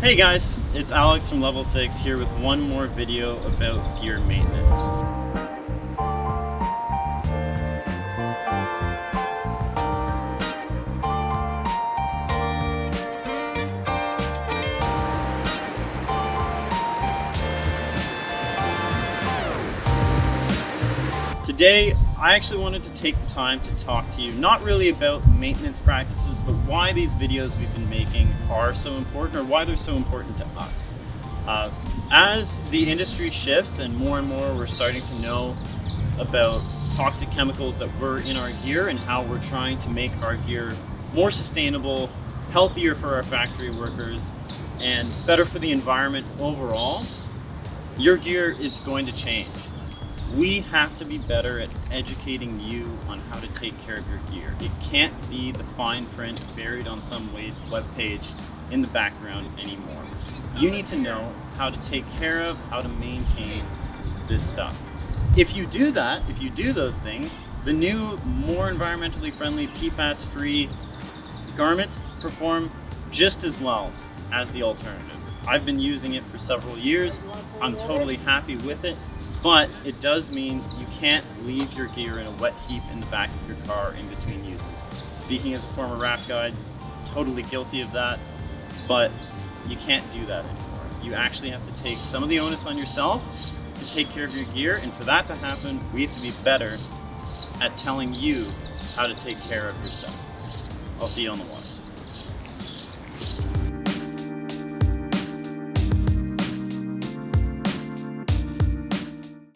Hey guys, it's Alex from Level 6 here with one more video about gear maintenance. Today, I actually wanted to take the time to talk to you, not really about maintenance practices, but why these videos we've been making are so important, or why they're so important to us. As the industry shifts and more we're starting to know about toxic chemicals that were in our gear and how we're trying to make our gear more sustainable, healthier for our factory workers, and better for the environment overall, your gear is going to change. We have to be better at educating you on how to take care of your gear. It can't be the fine print buried on some web page in the background anymore. You need to know how to take care of, how to maintain this stuff. If you do that, if you do those things, the new, more environmentally friendly, PFAS-free garments perform just as well as the alternative. I've been using it for several years. I'm totally happy with it. But it does mean you can't leave your gear in a wet heap in the back of your car in between uses. Speaking as a former raft guide, totally guilty of that, but you can't do that anymore. You actually have to take some of the onus on yourself to take care of your gear, and for that to happen, we have to be better at telling you how to take care of your stuff. I'll see you on the water.